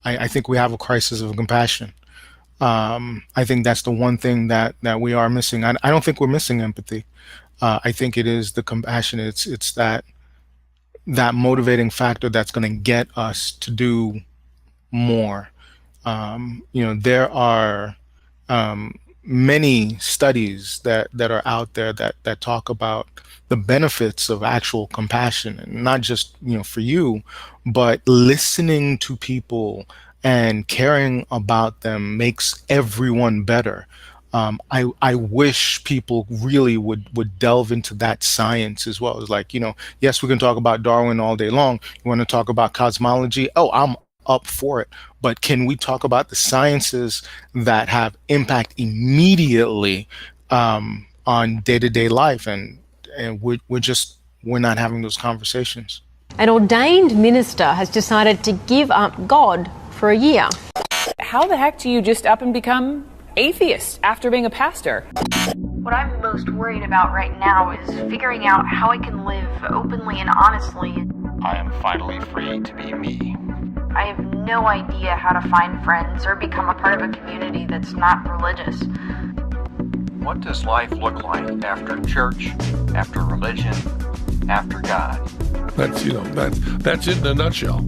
I think we have a crisis of compassion. I think that's the one thing that we are missing. I don't think we're missing empathy. I think it is the compassion. It's that motivating factor that's going to get us to do more. There are many studies that are out there that talk about the benefits of actual compassion, and not just for you, but listening to people and caring about them makes everyone better. I wish people really would delve into that science as well. It's like, yes, we can talk about Darwin all day long. You want to talk about cosmology? Oh, I'm up for it. But can we talk about the sciences that have impact immediately on day-to-day life? And we're not having those conversations. An ordained minister has decided to give up God for a year. How the heck do you just up and become atheist after being a pastor? What I'm most worried about right now is figuring out how I can live openly and honestly. I am finally free to be me. I have no idea how to find friends or become a part of a community that's not religious. What does life look like after church, after religion, after God? That's it in a nutshell.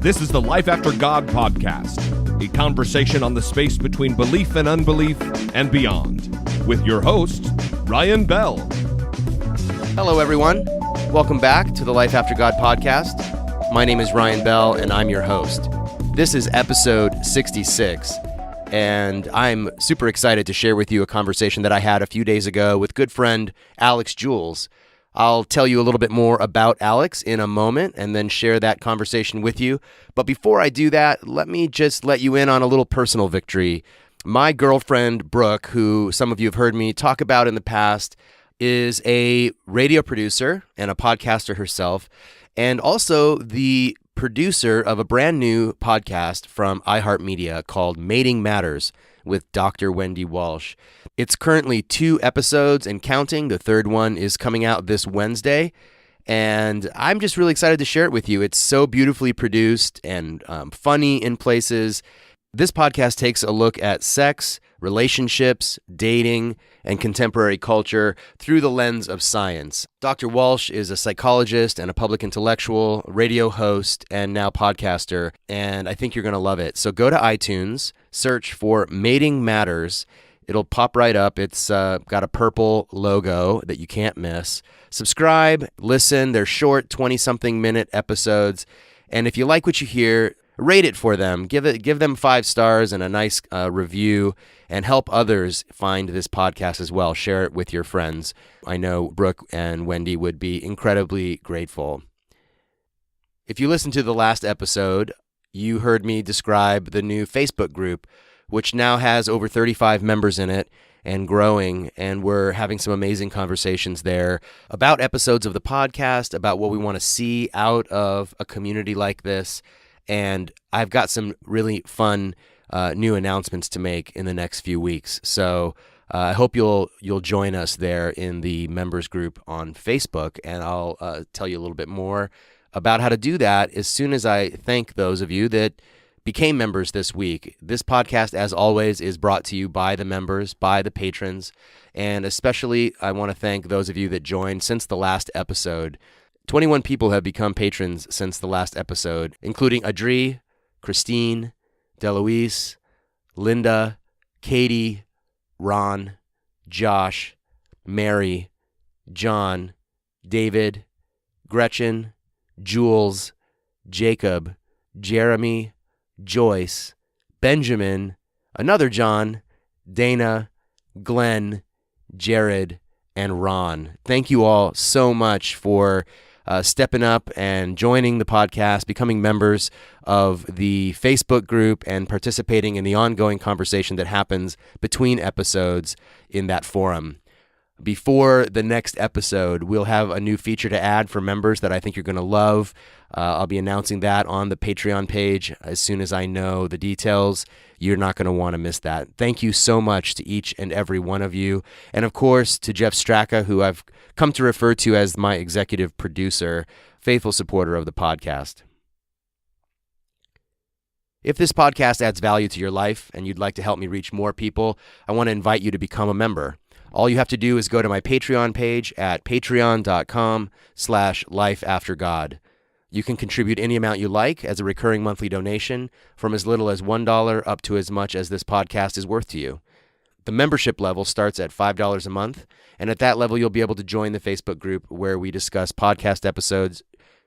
This is the Life After God podcast, a conversation on the space between belief and unbelief and beyond, with your host, Ryan Bell. Hello, everyone. Welcome back to the Life After God podcast. My name is Ryan Bell, and I'm your host. This is episode 66, and I'm super excited to share with you a conversation that I had a few days ago with good friend Alix Jules. I'll tell you a little bit more about Alix in a moment and then share that conversation with you. But before I do that, let me just let you in on a little personal victory. My girlfriend, Brooke, who some of you have heard me talk about in the past, is a radio producer and a podcaster herself, and also the producer of a brand new podcast from iHeartMedia called Mating Matters with Dr. Wendy Walsh. It's currently 2 episodes and counting. The third one is coming out this Wednesday, and I'm just really excited to share it with you. It's so beautifully produced and funny in places. This podcast takes a look at sex, relationships, dating, and contemporary culture through the lens of science. Dr. Walsh is a psychologist and a public intellectual, radio host, and now podcaster, and I think you're going to love it. So go to iTunes, search for Mating Matters. It'll pop right up. It's got a purple logo that you can't miss. Subscribe, listen. They're short, 20-something minute episodes, and if you like what you hear, rate it for them. Give them 5 stars and a nice review, and help others find this podcast as well. Share it with your friends. I know Brooke and Wendy would be incredibly grateful. If you listened to the last episode, you heard me describe the new Facebook group, which now has over 35 members in it and growing, and we're having some amazing conversations there about episodes of the podcast, about what we want to see out of a community like this. And I've got some really fun new announcements to make in the next few weeks. So I hope you'll join us there in the members group on Facebook, and I'll tell you a little bit more about how to do that as soon as I thank those of you that became members this week. This podcast, as always, is brought to you by the members, by the patrons, and especially I want to thank those of you that joined since the last episode. 21 people have become patrons since the last episode, including Adri, Christine, Deloise, Linda, Katie, Ron, Josh, Mary, John, David, Gretchen, Jules, Jacob, Jeremy, Joyce, Benjamin, another John, Dana, Glenn, Jared, and Ron. Thank you all so much for stepping up and joining the podcast, becoming members of the Facebook group, and participating in the ongoing conversation that happens between episodes in that forum. Before the next episode, we'll have a new feature to add for members that I think you're going to love. I'll be announcing that on the Patreon page as soon as I know the details. You're not going to want to miss that. Thank you so much to each and every one of you. And of course, to Jeff Straka, who I've come to refer to as my executive producer, faithful supporter of the podcast. If this podcast adds value to your life and you'd like to help me reach more people, I want to invite you to become a member. All you have to do is go to my Patreon page at patreon.com/lifeaftergod. You can contribute any amount you like as a recurring monthly donation, from as little as $1 up to as much as this podcast is worth to you. The membership level starts at $5 a month, and at that level, you'll be able to join the Facebook group where we discuss podcast episodes,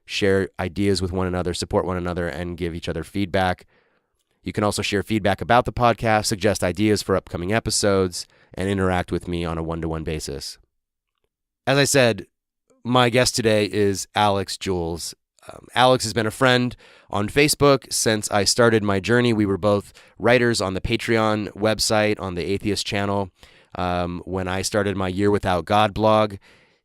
share ideas with one another, support one another, and give each other feedback. You can also share feedback about the podcast, suggest ideas for upcoming episodes, and interact with me on a one-to-one basis. As I said, my guest today is Alix Jules. Alix has been a friend on Facebook since I started my journey. We were both writers on the Patreon website, on the Atheist channel, when I started my Year Without God blog,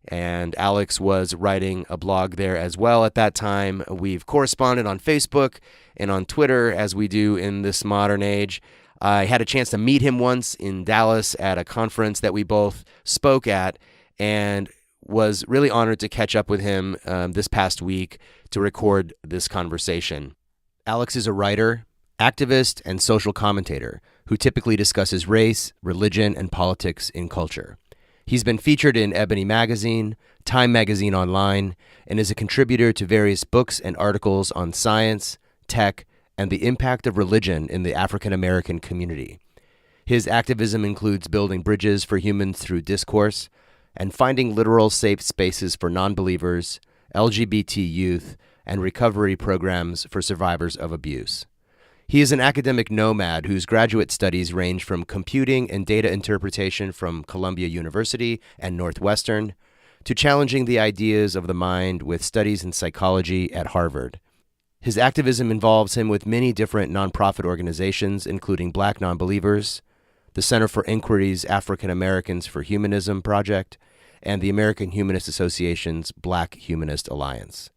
and Alix was writing a blog there as well at that time. We've corresponded on Facebook and on Twitter, as we do in this modern age. I had a chance to meet him once in Dallas at a conference that we both spoke at, and was really honored to catch up with him this past week to record this conversation. Alix is a writer, activist, and social commentator who typically discusses race, religion, and politics in culture. He's been featured in Ebony Magazine, Time Magazine Online, and is a contributor to various books and articles on science, tech, and the impact of religion in the African American community. His activism includes building bridges for humans through discourse and finding literal safe spaces for nonbelievers, LGBT youth, and recovery programs for survivors of abuse. He is an academic nomad whose graduate studies range from computing and data interpretation from Columbia University and Northwestern to challenging the ideas of the mind with studies in psychology at Harvard. His activism involves him with many different nonprofit organizations, including Black Nonbelievers, the Center for Inquiry's African Americans for Humanism Project, and the American Humanist Association's Black Humanist Alliance.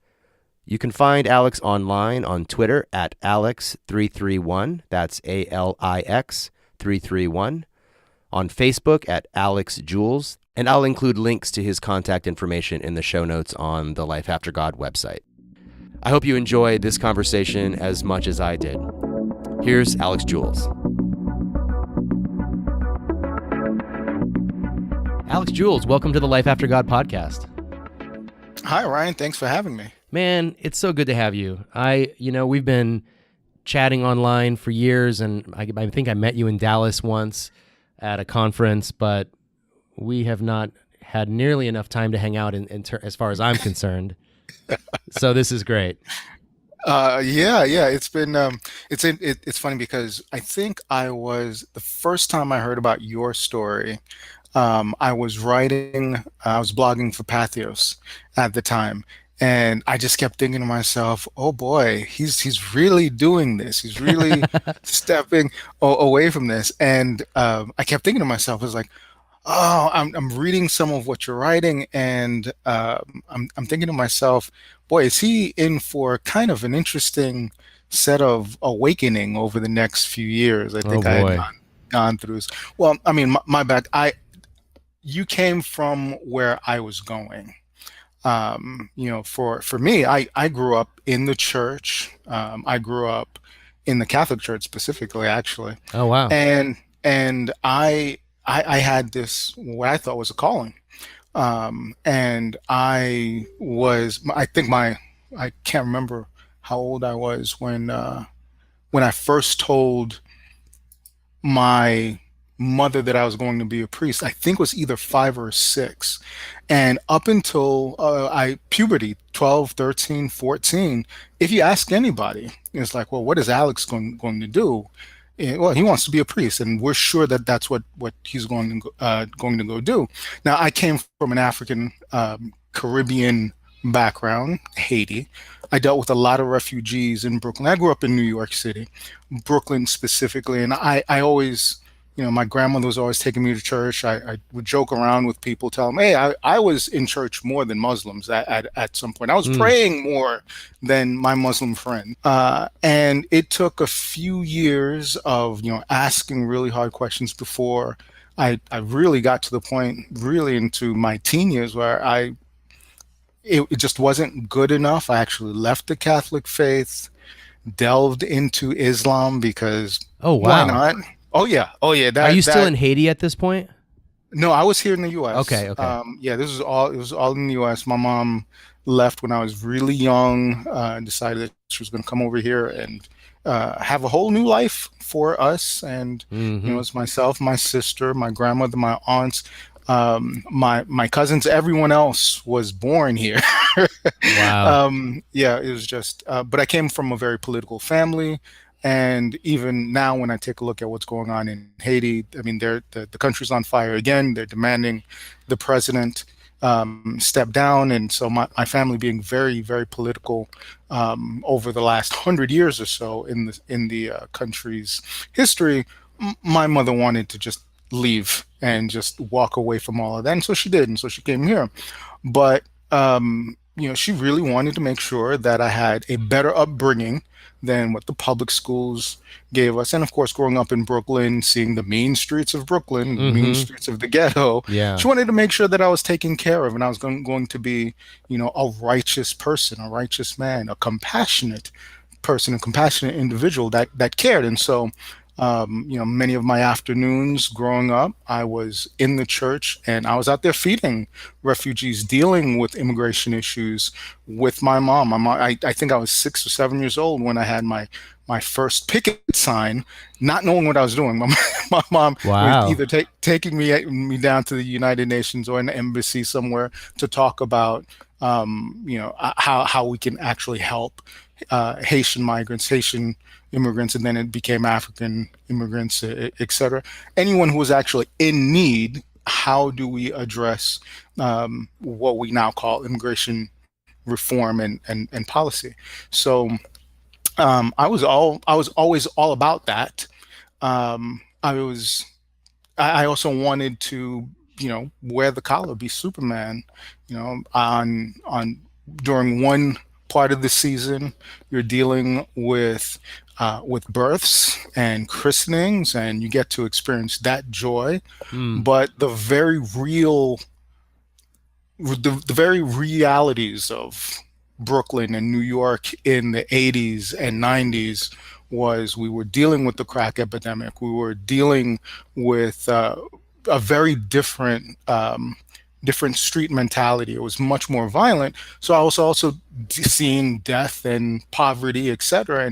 You can find Alix online on Twitter at Alix331, that's ALIX 331, on Facebook at Alix Jules, and I'll include links to his contact information in the show notes on the Life After God website. I hope you enjoyed this conversation as much as I did. Here's Alix Jules. Alix Jules, welcome to the Life After God podcast. Hi, Ryan. Thanks for having me. Man, it's so good to have you. We've been chatting online for years, and I think I met you in Dallas once at a conference, but we have not had nearly enough time to hang out as far as I'm concerned. So this is great. Yeah. It's been it's funny because I think the first time I heard about your story. I was blogging for Pathos at the time, and I just kept thinking to myself, "Oh boy, he's really doing this. He's really stepping away from this." And I kept thinking to myself, I was like, "Oh, I'm reading some of what you're writing, and I'm thinking to myself, boy, is he in for kind of an interesting set of awakening over the next few years?" I think I had gone through. Well, I mean, my back, you came from where I was going. For me, I grew up in the church. I grew up in the Catholic Church specifically, actually. Oh, wow. And I had this, what I thought was a calling. And I can't remember how old I was when I first told my mother that I was going to be a priest. I think it was either 5 or 6. And up until puberty, 12, 13, 14, if you ask anybody, it's like, well, what is Alix going to do? Well, he wants to be a priest, and we're sure that that's what he's going to go do. Now, I came from an African Caribbean background, Haiti. I dealt with a lot of refugees in Brooklyn. I grew up in New York City, Brooklyn specifically, and I always, my grandmother was always taking me to church. I would joke around with people, tell them, hey, I was in church more than Muslims at some point. I was praying more than my Muslim friend. And it took a few years of, asking really hard questions before I really got to the point, really into my teen years, where it just wasn't good enough. I actually left the Catholic faith. delved into Islam because Oh, why wow. not? Oh yeah. Are you That still in Haiti at this point? No, I was here in the U.S. Okay, okay. Yeah, this was all it was all in the U.S. My mom left when I was really young, and decided that she was going to come over here and have a whole new life for us. And Mm-hmm. it's myself, my sister, my grandmother, my aunts, my cousins, everyone else was born here. Wow. Yeah, it was just. But I came from a very political family. And even now, when I take a look at what's going on in Haiti, I mean, the country's on fire again. They're demanding the president step down. And so my family being very, very political over the last 100 years or so in the country's history, my mother wanted to just leave and just walk away from all of that. And so she did. And so she came here. But, she really wanted to make sure that I had a better upbringing than what the public schools gave us. And of course, growing up in Brooklyn, seeing the mean streets of Brooklyn, mean streets of the ghetto, Yeah. she wanted to make sure that I was taken care of and I was going to be, a righteous person, a righteous man, a compassionate person, a compassionate individual that cared. And so, many of my afternoons growing up, I was in the church and I was out there feeding refugees, dealing with immigration issues with my mom. I think I was 6 or 7 years old when I had my first picket sign, not knowing what I was doing. My mom Wow. was either taking me down to the United Nations or an embassy somewhere to talk about, how we can actually help Haitian migrants, Haitian immigrants, and then it became African immigrants, et cetera. Anyone who was actually in need, how do we address what we now call immigration reform and policy? So I was always all about that. I also wanted to, wear the collar, be Superman, on during one part of the season, you're dealing with births and christenings, and you get to experience that joy. But the very realities of Brooklyn and New York in the 80s and 90s was we were dealing with the crack epidemic. We were dealing with a very different street mentality. It was much more violent. So I was also seeing death and poverty, etc.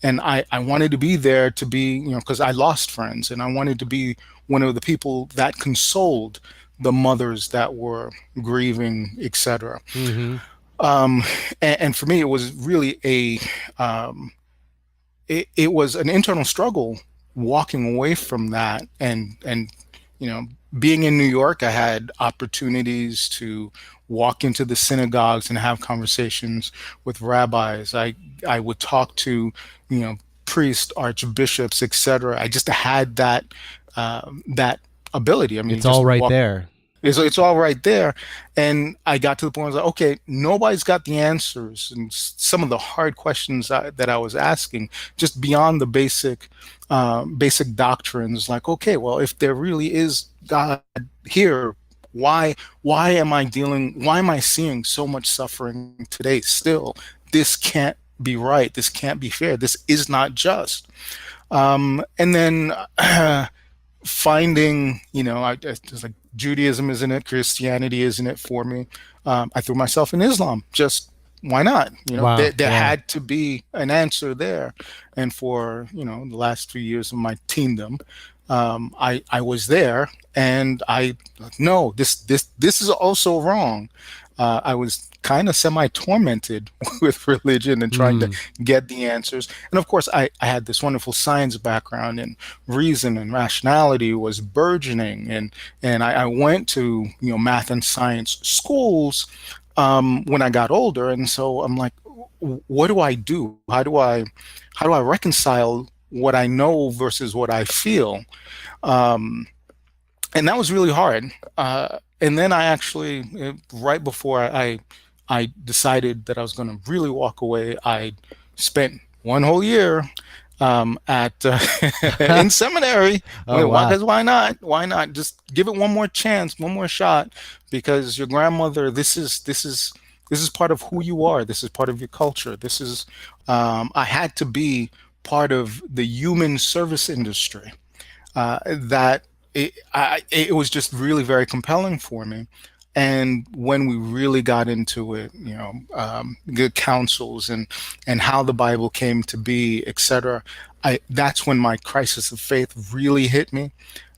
And I wanted to be there to be, because I lost friends, and I wanted to be one of the people that consoled the mothers that were grieving, etc. And for me, it was really it was an internal struggle walking away from that, and being in New York, I had opportunities to walk into the synagogues and have conversations with rabbis. I would talk to priests, archbishops, etc. I just had that ability. I mean, It's all right walk, there. it's all right there. And I got to the point where I was like, okay, nobody's got the answers. And some of the hard questions that I was asking, just beyond the basic doctrines, like, okay, well, if there really is God here, why am I seeing so much suffering today still? This can't be right. This can't be fair. This is not just. And then finding, it's like Judaism isn't it, Christianity isn't it for me. I threw myself in Islam. Just why not? Wow, There yeah. had to be an answer there. And for the last 3 years of my teendom, I was there, and no, this is also wrong. I was kind of semi-tormented with religion and trying to get the answers. And of course, I had this wonderful science background, and reason and rationality was burgeoning. And I went to math and science schools when I got older. And so I'm like, what do I do? How do I reconcile what I know versus what I feel? And that was really hard. And then I actually, right before I decided that I was going to really walk away, I spent one whole year at in seminary. Oh, wow. Because why not? Why not just give it one more chance, one more shot? Because your grandmother, this is This is part of who you are. This is part of your culture. This is, I had to be part of the human service industry. That it was just really very compelling for me. And when we really got into it, good counsels and how the Bible came to be, etc., that's when my crisis of faith really hit me,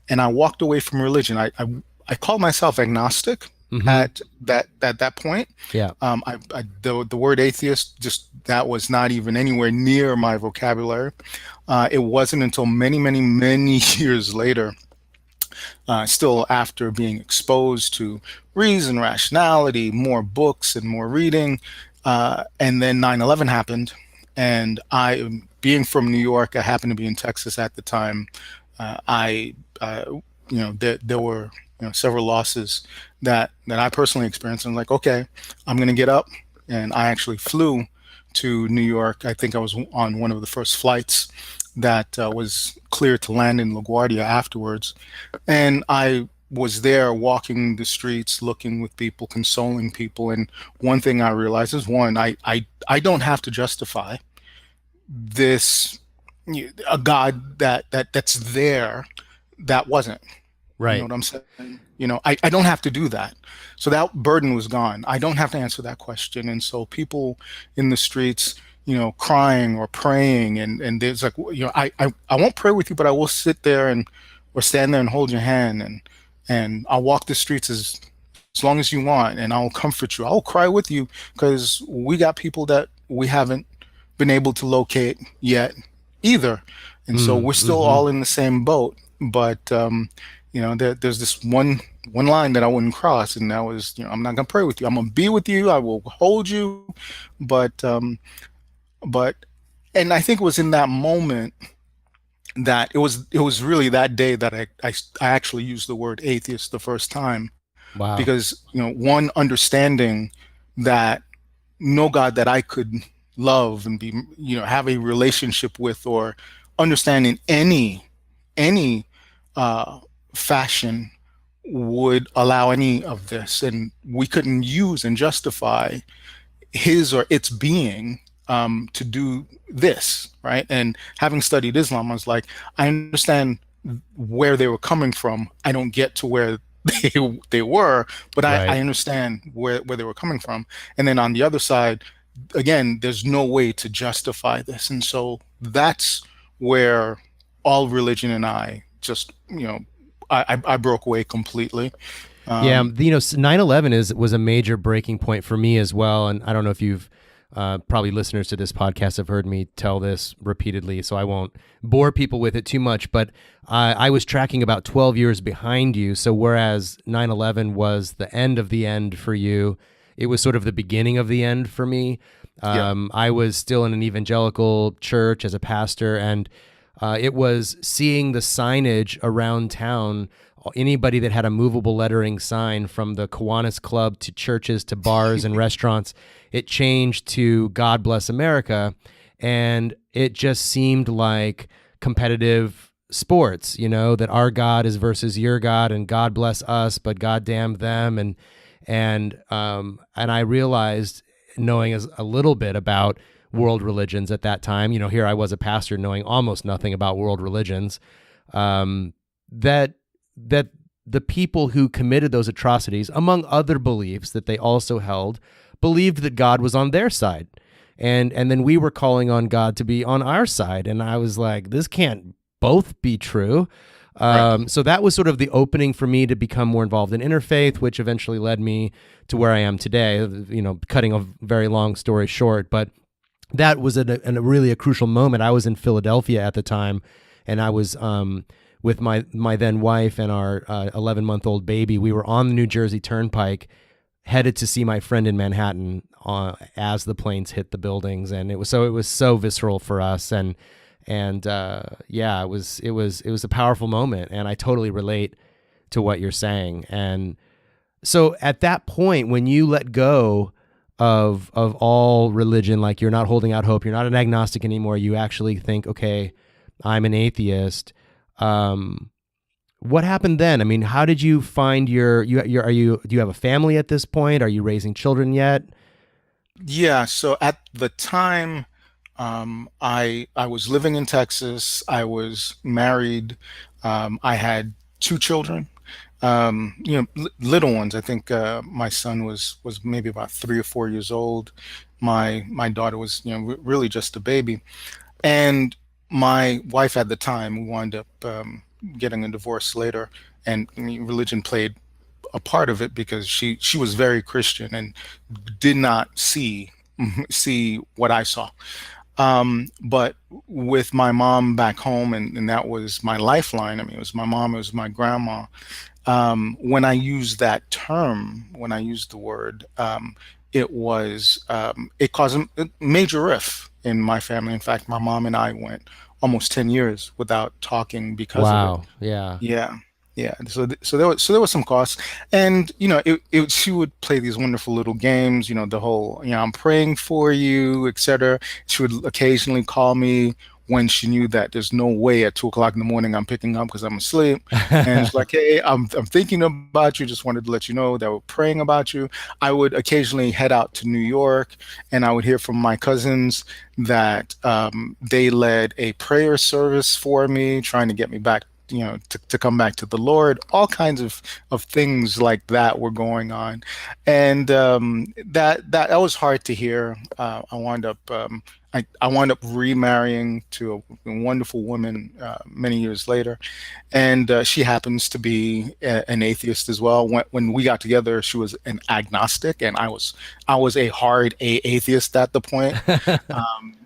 and I walked away from religion. I called myself agnostic at that point. Yeah. The word atheist, just that was not even anywhere near my vocabulary. It wasn't until many, many, many years later, still after being exposed to reason, rationality, more books and more reading, and then 9/11 happened, and I, being from New York, I happened to be in Texas at the time. There were several losses that I personally experienced. And I'm like, okay, I'm going to get up. And I actually flew to New York. I think I was on one of the first flights that was cleared to land in LaGuardia afterwards. And I was there walking the streets, looking with people, consoling people. And one thing I realized is, one, I don't have to justify this, a God that's there that wasn't. Right. You know what I'm saying? I don't have to do that. So that burden was gone. I don't have to answer that question. And so people in the streets, crying or praying, and there's like, I won't pray with you, but I will sit there or stand there and hold your hand, and I'll walk the streets as long as you want, and I'll comfort you. I'll cry with you, because we got people that we haven't been able to locate yet either. And so we're still all in the same boat. But there's this one line that I wouldn't cross, and that was, I'm not gonna pray with you. I'm gonna be with you. I will hold you, but and I think it was in that moment that it was really that day that I actually used the word atheist the first time. Wow. Because one, understanding that no God that I could love and be have a relationship with or understand in any fashion would allow any of this, and we couldn't use and justify his or its being to do this, right? And having studied Islam, I was like, I understand where they were coming from. I don't get to where they were, but Right. I understand where they were coming from. And then on the other side, again, there's no way to justify this. And so that's where all religion and I just, I broke away completely. Yeah, 9/11 was a major breaking point for me as well. And I don't know if you've probably listeners to this podcast have heard me tell this repeatedly, so I won't bore people with it too much. But I was tracking about 12 years behind you. So whereas 9/11 was the end of the end for you, it was sort of the beginning of the end for me. I was still in an evangelical church as a pastor, and it was seeing the signage around town. Anybody that had a movable lettering sign, from the Kiwanis Club to churches to bars and restaurants, it changed to God Bless America. And it just seemed like competitive sports, that our God is versus your God, and God bless us, but God damn them. And I realized, knowing a little bit about world religions at that time, here I was a pastor knowing almost nothing about world religions, that the people who committed those atrocities, among other beliefs that they also held, believed that God was on their side. And then we were calling on God to be on our side. And I was like, this can't both be true. Right. So that was sort of the opening for me to become more involved in interfaith, which eventually led me to where I am today, cutting a very long story short. But that was a really crucial moment. I was in Philadelphia at the time, and I was with my then wife and our 11-month-old baby. We were on the New Jersey Turnpike, headed to see my friend in Manhattan as the planes hit the buildings, and it was so visceral for us, and yeah, it was a powerful moment, and I totally relate to what you're saying. And so at that point, when you let go of all religion, like you're not holding out hope, you're not an agnostic anymore, you actually think, okay, I'm an atheist. What happened then? I mean, how did you find do you have a family at this point? Are you raising children yet? Yeah, so at the time, I was living in Texas. I was married. I had two children. Little ones. I think my son was maybe about 3 or 4 years old. My daughter was really just a baby. And my wife at the time, we wound up getting a divorce later, and I mean, religion played a part of it because she was very Christian and did not see what I saw. But with my mom back home, and that was my lifeline. I mean, it was my mom, it was my grandma. When I used that term, when I used the word, it caused a major rift in my family. In fact, my mom and I went almost 10 years without talking because of it. Wow. Yeah. Yeah. Yeah. So there was some costs. And she would play these wonderful little games, the whole, I'm praying for you, etc. She would occasionally call me when she knew that there's no way at 2 o'clock in the morning I'm picking up because I'm asleep. And it's like, hey, I'm thinking about you. Just wanted to let you know that we're praying about you. I would occasionally head out to New York, and I would hear from my cousins that they led a prayer service for me, trying to get me back, to come back to the Lord. All kinds of things like that were going on, and that was hard to hear. I wound up remarrying to a wonderful woman many years later, and she happens to be an atheist as well. When we got together, she was an agnostic, and I was a hard atheist at the point.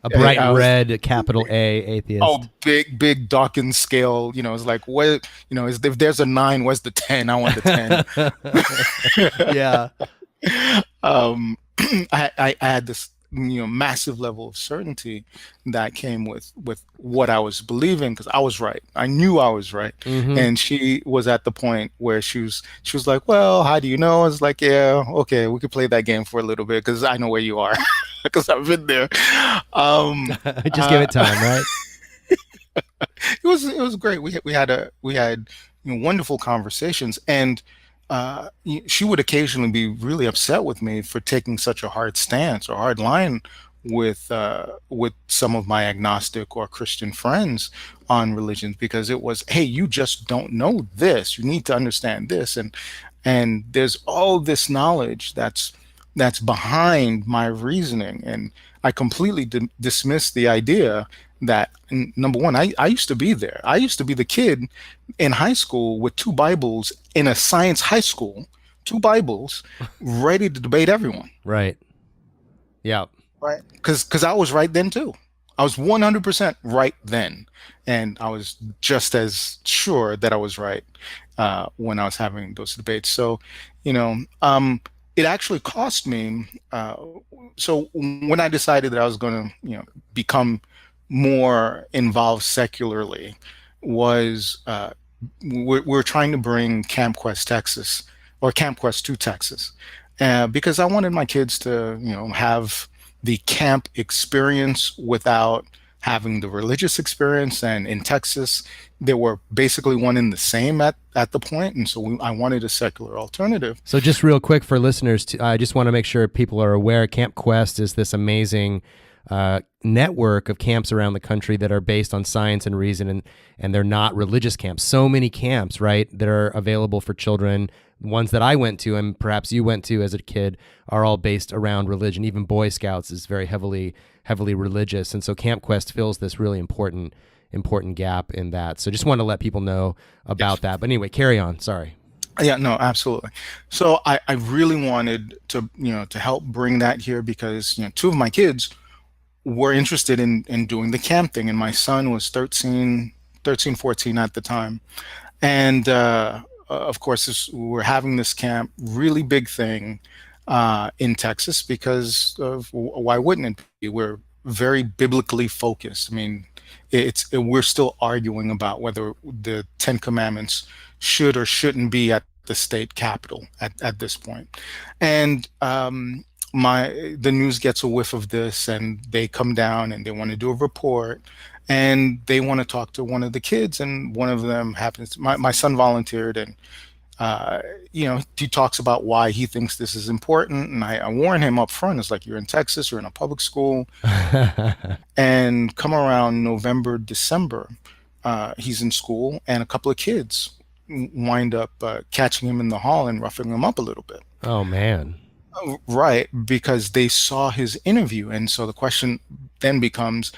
A bright I was, red capital A atheist. oh, big Dawkins scale. It's like, what, if there's a 9, where's the 10? I want the 10. Yeah. I had this massive level of certainty that came with what I was believing, because I was right. I knew I was right. And she was at the point where she was like, well, how do you know? I was like, yeah, okay, we could play that game for a little bit because I know where you are, because I've been there. Just give it time, right? It was great. We had wonderful conversations, and she would occasionally be really upset with me for taking such a hard stance or hard line with some of my agnostic or Christian friends on religions, because it was, hey, you just don't know this. You need to understand this, and there's all this knowledge that's behind my reasoning, and I completely dismissed the idea that, number one, I used to be there. I used to be the kid in high school with two Bibles in a science high school, two Bibles, ready to debate everyone. Right. Yeah. Right. Because I was right then too. I was 100% right then, and I was just as sure that I was right when I was having those debates. So, it actually cost me. So when I decided that I was going to, become more involved secularly, was we're trying to bring Camp Quest Texas, or Camp Quest to Texas, because I wanted my kids to have the camp experience without having the religious experience. And in Texas, they were basically one and the same at the point, and so I wanted a secular alternative. So just real quick for listeners, I just want to make sure people are aware, Camp Quest is this amazing network of camps around the country that are based on science and reason, and they're not religious camps. So many camps, right, that are available for children. Ones that I went to, and perhaps you went to as a kid, are all based around religion. Even Boy Scouts is very heavily religious, and so Camp Quest fills this really important gap in that. So just want to let people know about that. But anyway, carry on. Sorry. Yeah, no, absolutely. So I really wanted to help bring that here, because two of my kids were interested in doing the camp thing, and my son was 13, 14 at the time, and of course, we're having this camp, really big thing in Texas, because of, why wouldn't it be? We're very biblically focused. I mean, we're still arguing about whether the Ten Commandments should or shouldn't be at the state capitol at this point. And the news gets a whiff of this, and they come down and they want to do a report, and they want to talk to one of the kids, and one of them happens. My son volunteered, and He talks about why he thinks this is important, and I warn him up front. It's like, you're in Texas, you're in a public school, and come around November, December, he's in school, and a couple of kids wind up catching him in the hall and roughing him up a little bit. Oh, man. Right, because they saw his interview, and so the question then becomes,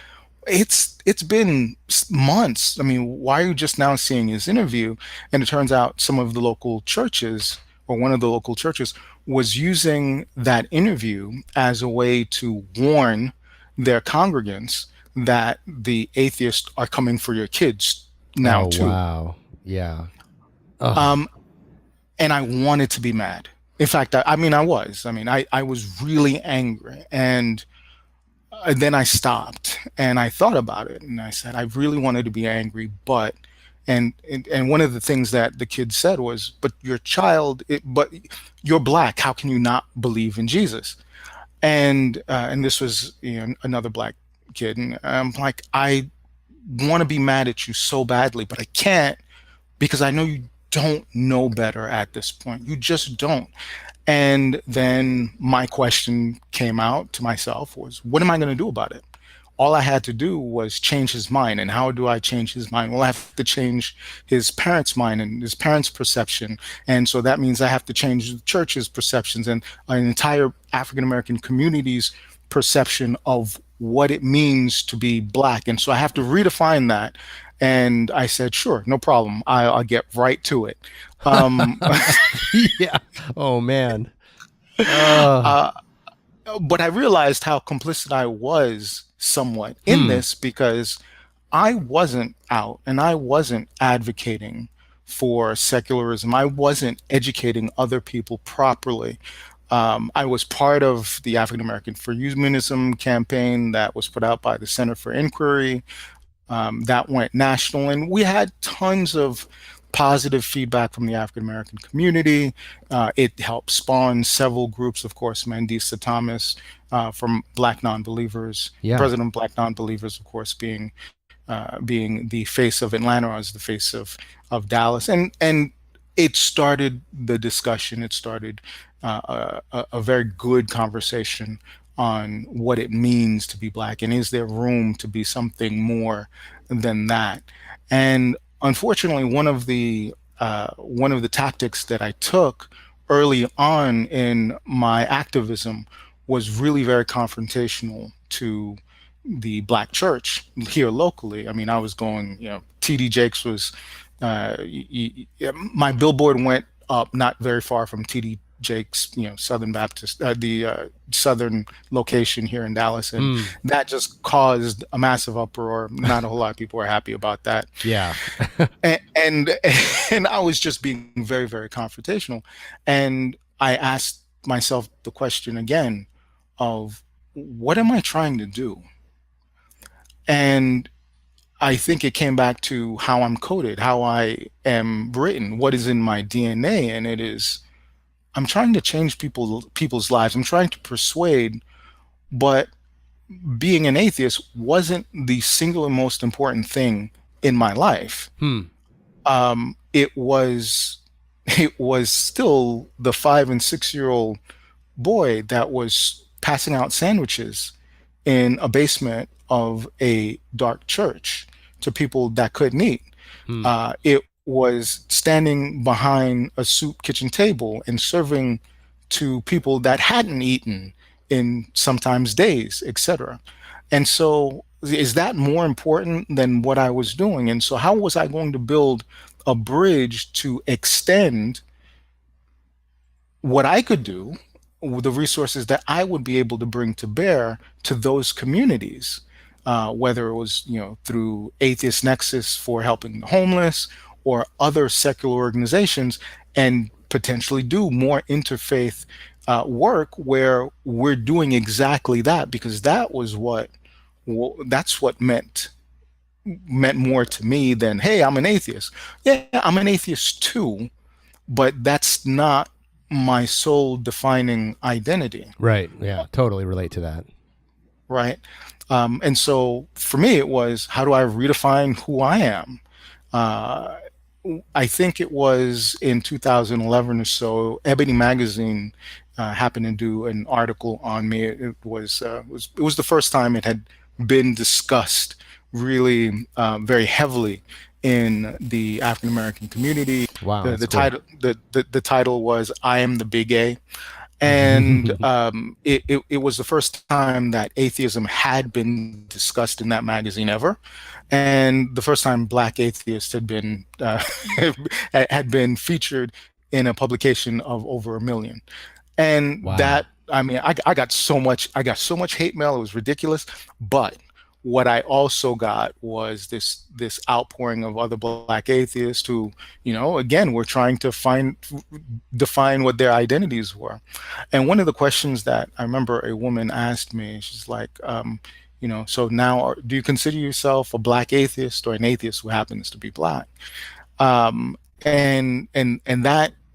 it's been months. I mean, why are you just now seeing his interview? And it turns out some of the local churches, or one of the local churches, was using that interview as a way to warn their congregants that the atheists are coming for your kids now too. Wow. Yeah. And I wanted to be mad. In fact, I was really angry, and then I stopped and I thought about it, and I said, I really wanted to be angry, but and one of the things that the kid said was, but but you're black, how can you not believe in Jesus? And this was, another black kid, and I'm like, I want to be mad at you so badly, but I can't, because I know you don't know better at this point. You just don't. And then my question came out to myself was, what am I going to do about it? All I had to do was change his mind. And how do I change his mind? Well, I have to change his parents' mind and his parents' perception. And so that means I have to change the church's perceptions and an entire African-American community's perception of what it means to be black. And so I have to redefine that. And I said, sure, no problem. I'll get right to it. Yeah. Oh, man. But I realized how complicit I was somewhat in this, because I wasn't out and I wasn't advocating for secularism. I wasn't educating other people properly. I was part of the African American for Humanism campaign that was put out by the Center for Inquiry. That went national, and we had tons of positive feedback from the African American community. It helped spawn several groups, of course, Mandisa Thomas from Black Nonbelievers, President of Black Nonbelievers, of course, being the face of Atlanta, or as the face of Dallas, and it started the discussion. It started a very good conversation on what it means to be black, and is there room to be something more than that. And unfortunately, one of the tactics that I took early on in my activism was really very confrontational to the black church here locally. I mean, I was going, TD Jakes was, my billboard went up not very far from TD Jakes, Southern Baptist, the Southern location here in Dallas, and that just caused a massive uproar. Not a whole lot of people are happy about that. Yeah. and I was just being very, very confrontational, and I asked myself the question again of, what am I trying to do? And I think it came back to how I'm coded, how I am written, what is in my DNA, and it is, I'm trying to change people's lives. I'm trying to persuade, but being an atheist wasn't the single and most important thing in my life. It was still the 5 and 6 year old boy that was passing out sandwiches in a basement of a dark church to people that couldn't eat. It was standing behind a soup kitchen table and serving to people that hadn't eaten in sometimes days, etc. And so, is that more important than what I was doing? And so how was I going to build a bridge to extend what I could do with the resources that I would be able to bring to bear to those communities, whether it was, through Atheist Nexus for helping the homeless, or other secular organizations, and potentially do more interfaith work where we're doing exactly that, because that's what meant more to me than, hey, I'm an atheist. Yeah, I'm an atheist too, but that's not my sole defining identity. Right. Yeah. Totally relate to that. Right. And so for me, it was, how do I redefine who I am? I think it was in 2011 or so, Ebony Magazine happened to do an article on me. It was the first time it had been discussed really very heavily in the African American community. Wow, The, that's the cool. title the title was "I Am the Big A." And it was the first time that atheism had been discussed in that magazine ever, and the first time Black atheists had been had been featured in a publication of over 1 million. And Wow. that, I mean, I got so much hate mail, it was ridiculous. But what I also got was this outpouring of other Black atheists who, again, were trying to define what their identities were. And one of the questions that I remember a woman asked me, she's like, so now do you consider yourself a Black atheist or an atheist who happens to be Black? And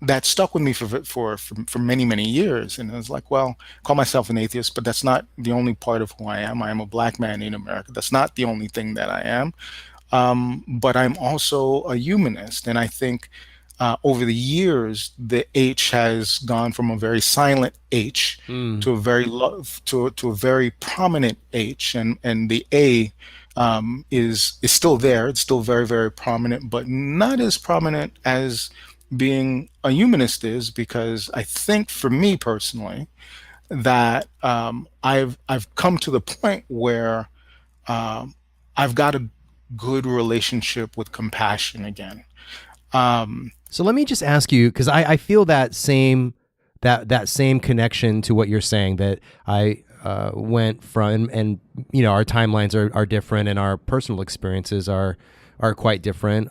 that stuck with me for many years. And I was like, well, I call myself an atheist, but that's not the only part of who I am. I am a Black man in America. That's not the only thing that I am. But I'm also a humanist, and I think over the years the H has gone from a very silent H to a very prominent H, and the A is still there. It's still very prominent, but not as prominent as being a humanist is, because I think for me personally that I've come to the point where I've got a good relationship with compassion again. So let me just ask you, because I feel that same connection to what you're saying, that I went from, and our timelines are different, and our personal experiences are quite different.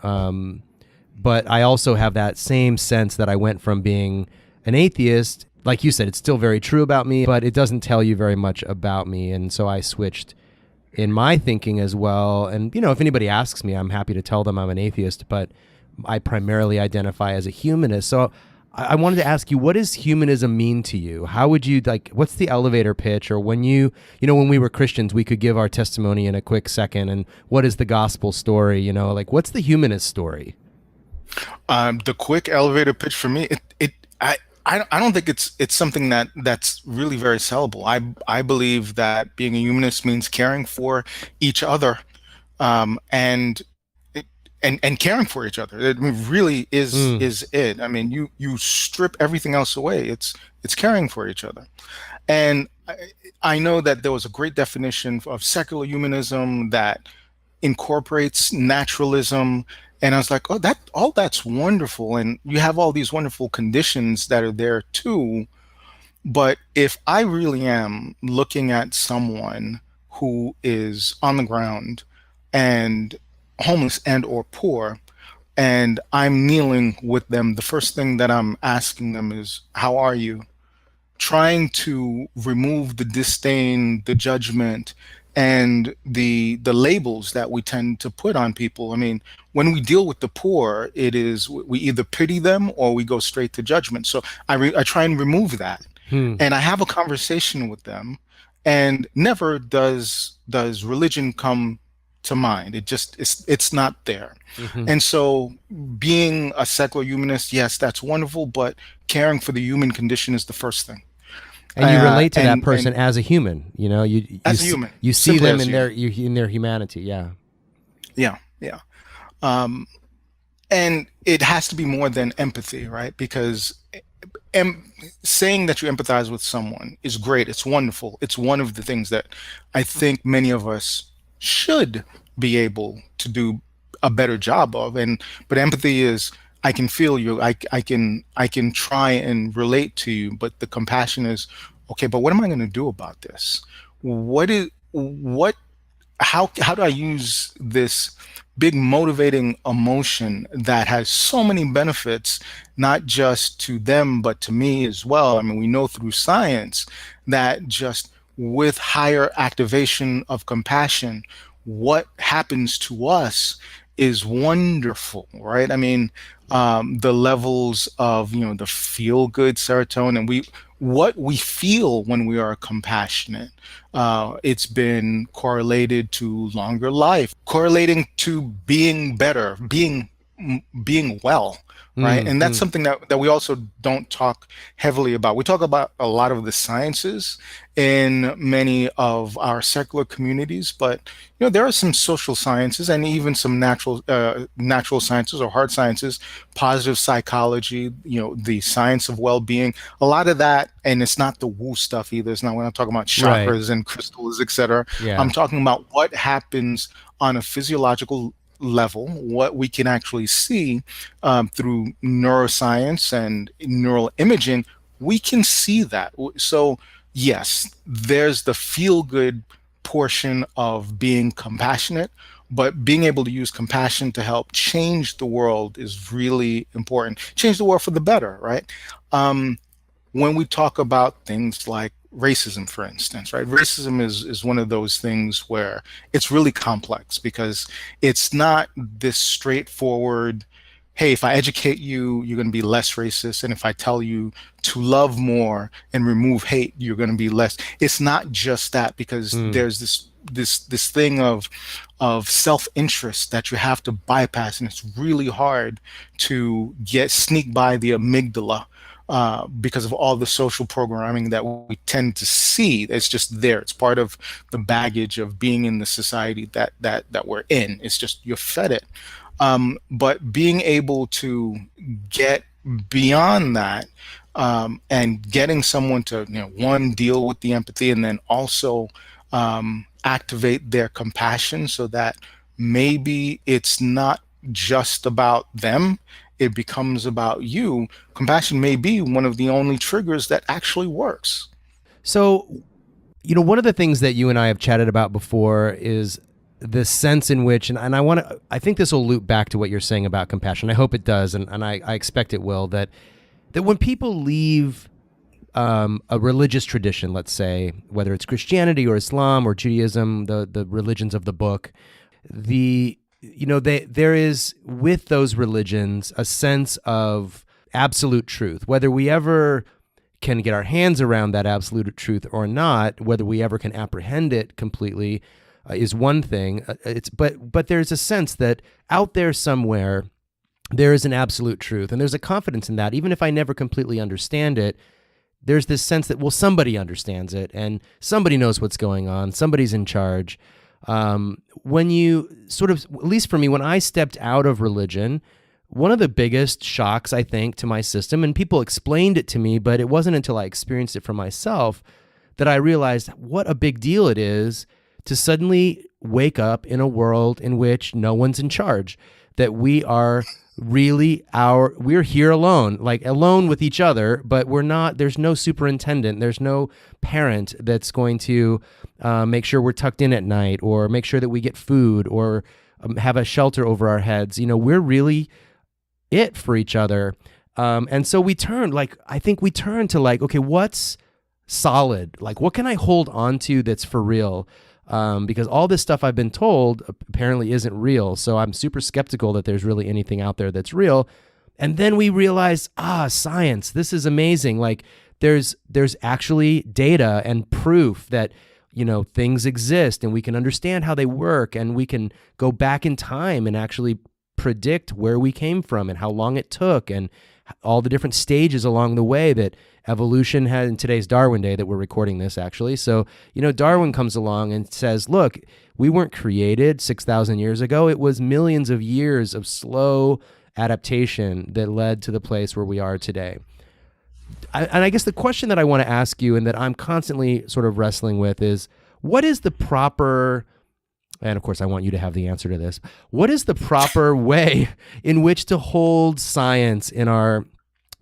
But I also have that same sense that I went from being an atheist, like you said, it's still very true about me, but it doesn't tell you very much about me, and so I switched in my thinking as well. And if anybody asks me, I'm happy to tell them I'm an atheist, but I primarily identify as a humanist. So I wanted to ask you, what does humanism mean to you? How would you, what's the elevator pitch? Or when when we were Christians, we could give our testimony in a quick second. And what is the gospel story? What's the humanist story? The quick elevator pitch for me, I don't think it's something that's really very sellable. I believe that being a humanist means caring for each other, and caring for each other. It really is it. I mean, you strip everything else away. It's caring for each other. And I know that there was a great definition of secular humanism that incorporates naturalism. And I was like, oh, that's wonderful. And you have all these wonderful conditions that are there too. But if I really am looking at someone who is on the ground and homeless and or poor, and I'm kneeling with them, the first thing that I'm asking them is, how are you? Trying to remove the disdain, the judgment, and the labels that we tend to put on people. I mean, when we deal with the poor, it is we either pity them or we go straight to judgment. So I try and remove that, and I have a conversation with them, and never does religion come to mind. It's not there. And so being a secular humanist, yes, that's wonderful, but caring for the human condition is the first thing. And you relate to that person as a human, you as a human. You see Simply them as in their humanity. Yeah. Yeah. And it has to be more than empathy, right? Because saying that you empathize with someone is great. It's wonderful. It's one of the things that I think many of us should be able to do a better job of. But empathy is, I can feel you. I can try and relate to you. But the compassion is, okay, but what am I going to do about this? How do I use this big motivating emotion that has so many benefits, not just to them, but to me as well? I mean, we know through science that just with higher activation of compassion, what happens to us is wonderful, right? I mean, the levels of, the feel good serotonin, and what we feel when we are compassionate, it's been correlated to longer life, correlating to being better, being being well, right? And that's something that we also don't talk heavily about. We talk about a lot of the sciences in many of our secular communities, but there are some social sciences and even some natural sciences or hard sciences, positive psychology, the science of well-being, a lot of that. And it's not the woo stuff either. It's not when I'm talking about Right. chakras and crystals, etc. Yeah. I'm talking about what happens on a physiological level, what we can actually see through neuroscience and neural imaging. We can see that. So yes, there's the feel good portion of being compassionate, but being able to use compassion to help change the world is really important. Change the world for the better, right? When we talk about things like racism, for instance, right? Racism is one of those things where it's really complex because it's not this straightforward, hey, if I educate you, you're going to be less racist. And if I tell you to love more and remove hate, you're going to be less. It's not just that, because there's this thing of self-interest that you have to bypass, and it's really hard to sneak by the amygdala because of all the social programming that we tend to see. It's just there. It's part of the baggage of being in the society that we're in. It's just you're fed it. But being able to get beyond that and getting someone to, one, deal with the empathy, and then also activate their compassion so that maybe it's not just about them, it becomes about you. Compassion may be one of the only triggers that actually works. So, one of the things that you and I have chatted about before is the sense in which, and I think this will loop back to what you're saying about compassion. I hope it does, and I expect it will, that when people leave a religious tradition, let's say, whether it's Christianity or Islam or Judaism, the religions of the book, there is with those religions a sense of absolute truth. Whether we ever can get our hands around that absolute truth or not, whether we ever can apprehend it completely, is one thing. But there's a sense that out there somewhere there is an absolute truth, and there's a confidence in that. Even if I never completely understand it, there's this sense that, well, somebody understands it and somebody knows what's going on. Somebody's in charge. When you sort of, at least for me, when I stepped out of religion, one of the biggest shocks, I think, to my system, and people explained it to me, but it wasn't until I experienced it for myself that I realized what a big deal it is to suddenly wake up in a world in which no one's in charge, that we are really we're here alone, like alone with each other, but we're not, there's no superintendent, there's no parent that's going to make sure we're tucked in at night or make sure that we get food or have a shelter over our heads. We're really it for each other. And so we turn to okay, what's solid? Like, what can I hold on to that's for real? Because all this stuff I've been told apparently isn't real. So I'm super skeptical that there's really anything out there that's real. And then we realize, science, this is amazing. Like there's actually data and proof that, things exist and we can understand how they work, and we can go back in time and actually predict where we came from and how long it took and all the different stages along the way that evolution had. In today's Darwin Day that we're recording this, actually. So, Darwin comes along and says, look, we weren't created 6,000 years ago. It was millions of years of slow adaptation that led to the place where we are today. And I guess the question that I want to ask you, and that I'm constantly sort of wrestling with, is what is the proper, and of course I want you to have the answer to this, what is the proper way in which to hold science in our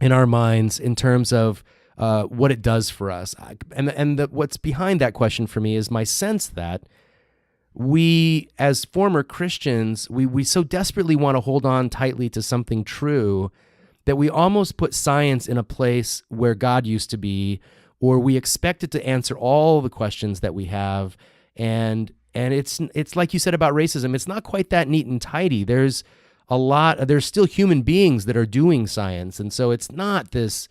minds in terms of what it does for us? What's behind that question for me is my sense that we, as former Christians, we so desperately want to hold on tightly to something true that we almost put science in a place where God used to be, or we expect it to answer all the questions that we have. And it's like you said about racism, it's not quite that neat and tidy. There's still human beings that are doing science. And so it's not this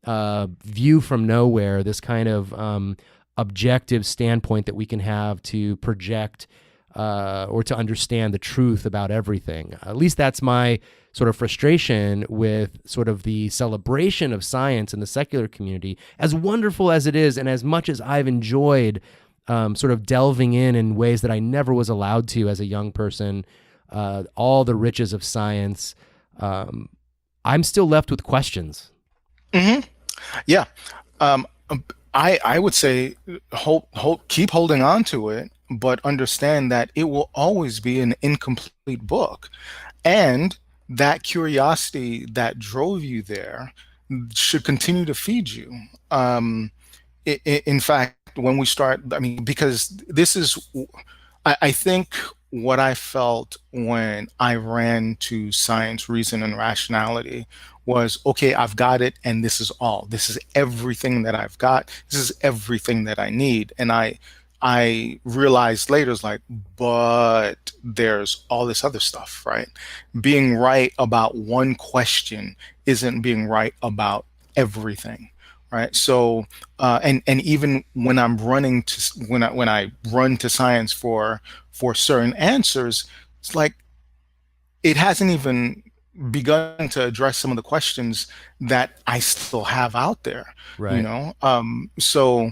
view from nowhere, this kind of objective standpoint that we can have to project or to understand the truth about everything. At least that's my sort of frustration with sort of the celebration of science in the secular community, as wonderful as it is, and as much as I've enjoyed sort of delving in ways that I never was allowed to as a young person, all the riches of science, I'm still left with questions. Mm-hmm. Yeah. I would say keep holding on to it, but understand that it will always be an incomplete book. And that curiosity that drove you there should continue to feed you. In fact, when we start, I mean, because this is, I think what I felt when I ran to science, reason, and rationality was, okay, I've got it, and this is all. This is everything that I've got. This is everything that I need. And I realized later, it's like, but there's all this other stuff, right? Being right about one question isn't being right about everything, right? So, and even when I'm running to when I run to science for certain answers, it's like it hasn't even begun to address some of the questions that I still have out there, Right. you know? So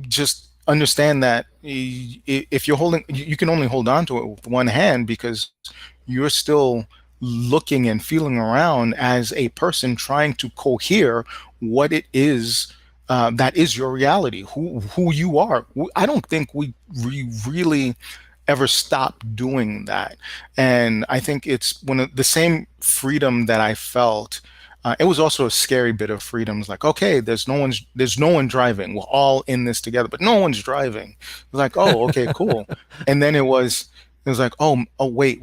just understand that if you're holding, you can only hold on to it with one hand, because you're still looking and feeling around as a person trying to cohere what it is that is your reality, who you are. I don't think we really ever stop doing that. And I think it's one of the same freedom that I felt. It was also a scary bit of freedom. It's like, okay, there's no one driving. We're all in this together, but no one's driving. It's like, oh, okay, cool. And then it was like, oh, wait.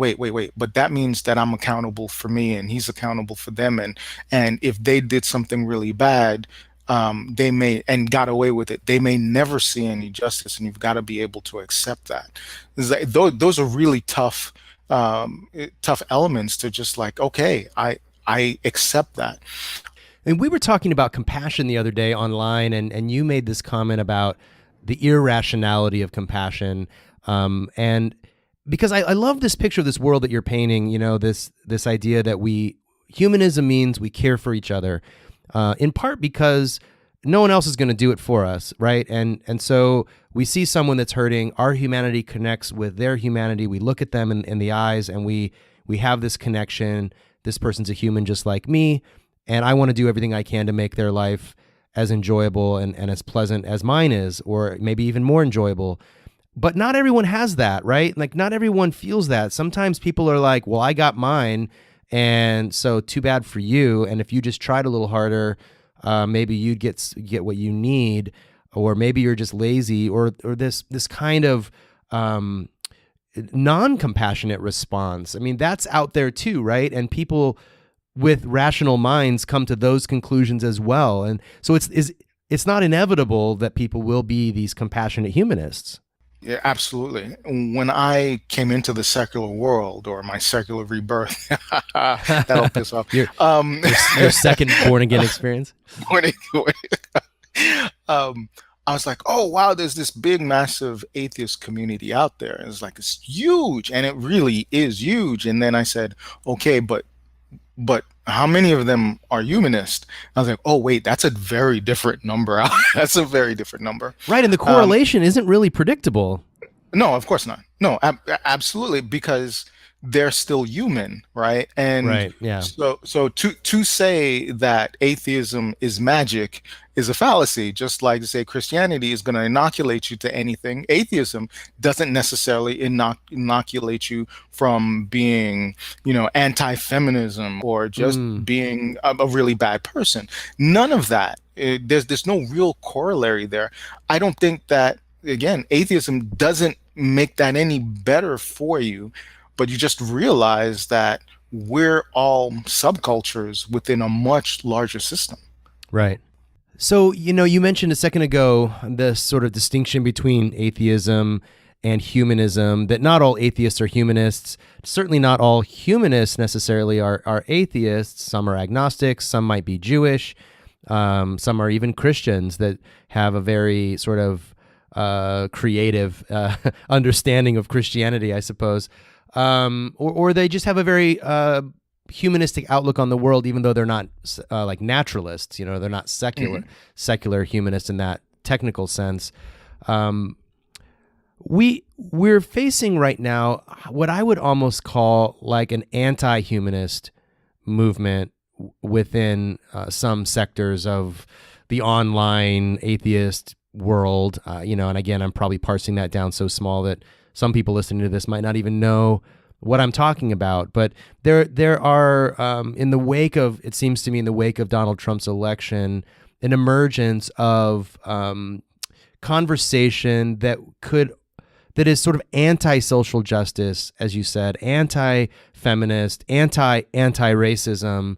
But that means that I'm accountable for me, and he's accountable for them. And if they did something really bad, they may, and got away with it, they may never see any justice, and you've got to be able to accept that. It's like, those are really tough elements to just like, okay, I accept that. And we were talking about compassion the other day online, and you made this comment about the irrationality of compassion. And because I love this picture of this world that you're painting, you know, this idea that humanism means we care for each other, in part because no one else is going to do it for us, right? And so we see someone that's hurting, our humanity connects with their humanity, we look at them in the eyes, and we have this connection. This person's a human just like me, and I want to do everything I can to make their life as enjoyable and as pleasant as mine is, or maybe even more enjoyable. But not everyone has that, right? Like, not everyone feels that. Sometimes people are like, well, I got mine, and so too bad for you. And if you just tried a little harder, maybe you'd get what you need, or maybe you're just lazy, or this kind of non-compassionate response. I mean, that's out there too, right? And people with rational minds come to those conclusions as well. And so it's not inevitable that people will be these compassionate humanists. Yeah, absolutely. When I came into the secular world, or my secular rebirth, that'll piss off. Your second born again experience. I was like, oh wow, there's this big, massive atheist community out there. It's like, it's huge, and it really is huge. And then I said, okay, but how many of them are humanist? I was like, oh wait, that's a very different number. That's a very different number. Right, and the correlation isn't really predictable. No, of course not. No, absolutely, because they're still human, right? And right, yeah. So to say that atheism is magic is a fallacy. Just like to say Christianity is going to inoculate you to anything, atheism doesn't necessarily inoculate you from being, anti-feminism, or just being a really bad person. None of that. There's no real corollary there. I don't think that, again, atheism doesn't make that any better for you, but you just realize that we're all subcultures within a much larger system. Right. So, you mentioned a second ago the sort of distinction between atheism and humanism, that not all atheists are humanists. Certainly not all humanists necessarily are atheists. Some are agnostics, some might be Jewish, some are even Christians that have a very sort of creative understanding of Christianity, I suppose, or they just have a very humanistic outlook on the world, even though they're not like naturalists. You know, they're not secular humanists in that technical sense. We're facing right now what I would almost call like an anti-humanist movement within some sectors of the online atheist world. And again, I'm probably parsing that down so small that some people listening to this might not even know what I'm talking about. But there are, in the wake of, it seems to me, in the wake of Donald Trump's election, an emergence of conversation that is sort of anti-social justice, as you said, anti-feminist, anti-racism,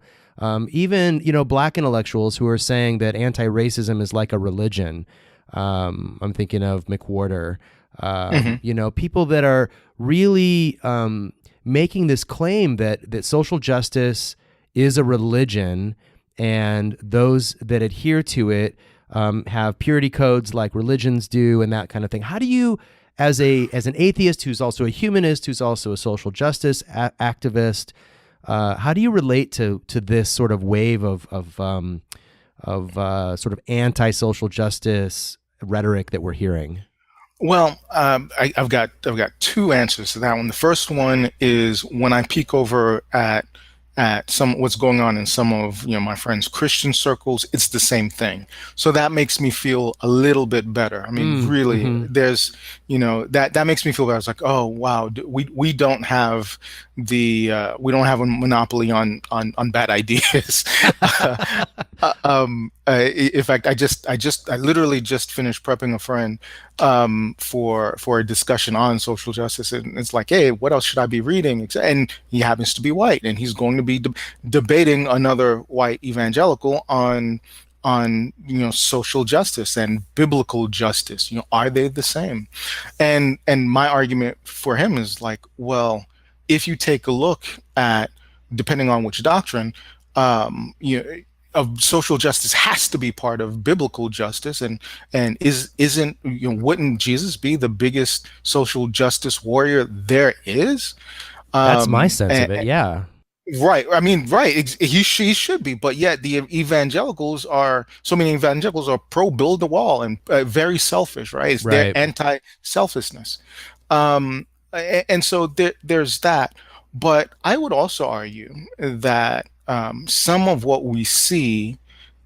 even, Black intellectuals who are saying that anti-racism is like a religion. I'm thinking of McWhorter, people that are really making this claim that social justice is a religion, and those that adhere to it have purity codes like religions do, and that kind of thing. How do you, as an atheist who's also a humanist, who's also a social justice activist, how do you relate to this sort of wave of sort of anti-social justice rhetoric that we're hearing? Well, I've got two answers to that one. The first one is when I peek over at what's going on in some of my friends' Christian circles, it's the same thing. So that makes me feel a little bit better. I mean, really, there's that makes me feel better. It's like, oh wow, we don't have we don't have a monopoly on bad ideas. In fact, I literally just finished prepping a friend for a discussion on social justice, and it's like, hey, what else should I be reading? And he happens to be white, and he's going to be debating another white evangelical on social justice and biblical justice. Are they the same? And my argument for him is like, well, if you take a look at, depending on which doctrine, of social justice has to be part of biblical justice, and wouldn't Jesus be the biggest social justice warrior there is? That's my sense of it. Yeah. Right. I mean, right. He should be, but yet the evangelicals are, so many evangelicals are pro build the wall and very selfish, right? It's their anti-selfishness. And so there's that. But I would also argue that some of what we see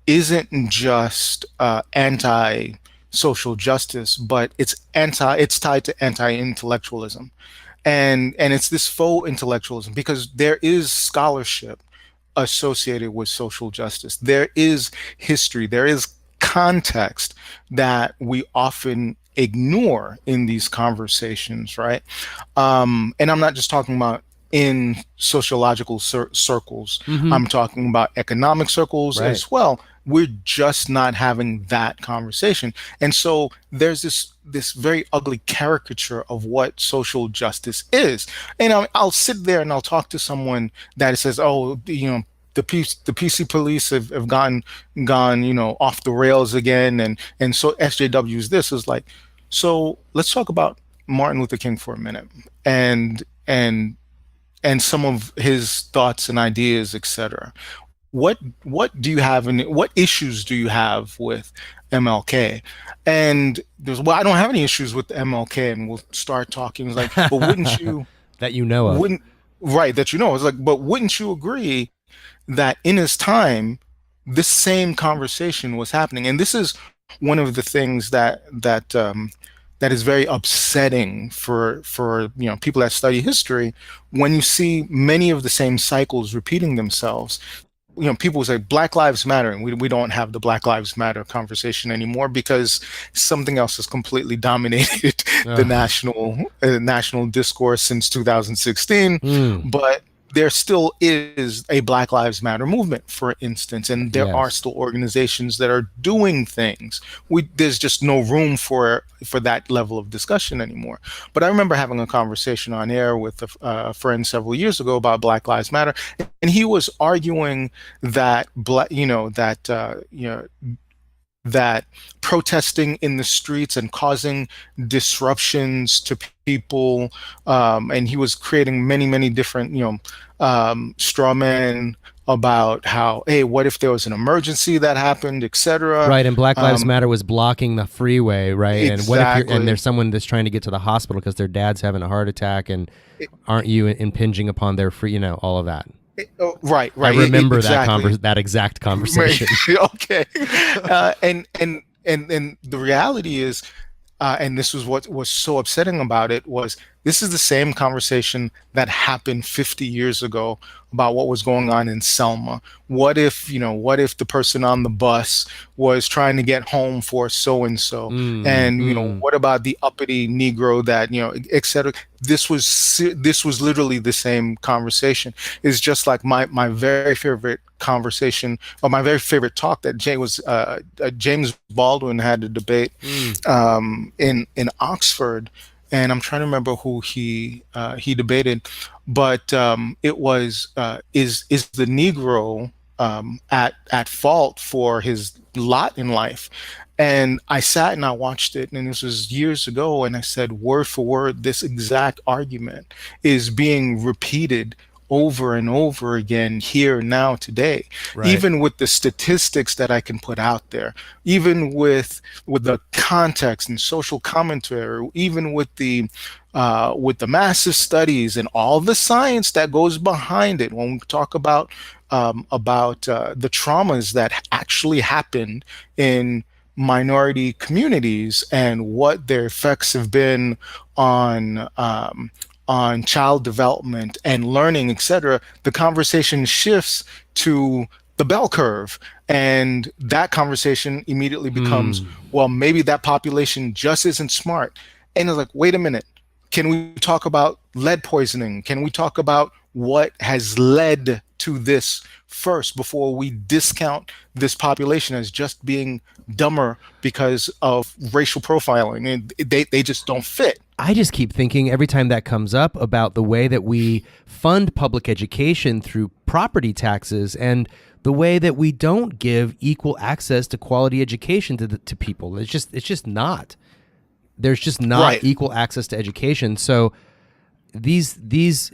isn't just anti-social justice, but it's tied to anti-intellectualism. And it's this faux intellectualism, because there is scholarship associated with social justice. There is history, there is context that we often ignore in these conversations, right? And I'm not just talking about in sociological circles. I'm talking about economic circles as well. We're just not having that conversation. And so there's this very ugly caricature of what social justice is. And I'll sit there and I'll talk to someone that says, oh, the PC police have gone off the rails again, and so SJW is this. Is like, so let's talk about Martin Luther King for a minute, and some of his thoughts and ideas, etc. What do you have, what issues do you have with MLK? And there's, well, I don't have any issues with MLK, and we'll start talking. It's like, but wouldn't you that you know of? It's like, but wouldn't you agree that in his time, this same conversation was happening? And this is one of the things that is very upsetting for people that study history, when you see many of the same cycles repeating themselves. People say Black Lives Matter, and we don't have the Black Lives Matter conversation anymore because something else has completely dominated the national discourse since 2016. But there still is a Black Lives Matter movement, for instance, and there are still organizations that are doing things. There's just no room for that level of discussion anymore. But I remember having a conversation on air with a friend several years ago about Black Lives Matter, and he was arguing that that protesting in the streets and causing disruptions to people, and he was creating many different, straw men about how, hey, what if there was an emergency that happened, etc. Right, and Black Lives Matter was blocking the freeway, right? And what if Exactly. and there's someone that's trying to get to the hospital because their dad's having a heart attack, and aren't you impinging upon their free, all of that? Right. I remember exactly. that exact conversation. Okay. And the reality is, and this was what was so upsetting about it, was this is the same conversation that happened 50 years ago about what was going on in Selma. What if the person on the bus was trying to get home for so and so, and what about the uppity Negro that, et cetera. This was literally the same conversation. It's just like my very favorite conversation, or my very favorite talk that James Baldwin had a debate in Oxford, and I'm trying to remember who he debated, but it was is the Negro at fault for his lot in life? And I sat and I watched it, and this was years ago, and I said, word for word, this exact argument is being repeated over and over again here now today. Right. Even with the statistics that I can put out there, even with the context and social commentary, even with the massive studies and all the science that goes behind it. When we talk about the traumas that actually happened in minority communities and what their effects have been on child development and learning, etc., the conversation shifts to the bell curve, and that conversation immediately becomes, well, maybe that population just isn't smart. And it's like, wait a minute, can we talk about lead poisoning? Can we talk about what has led to this first before we discount this population as just being dumber because of racial profiling, and they just don't fit? I just keep thinking every time that comes up about the way that we fund public education through property taxes, and the way that we don't give equal access to quality education to people. It's just not. There's just not Right. equal access to education. So these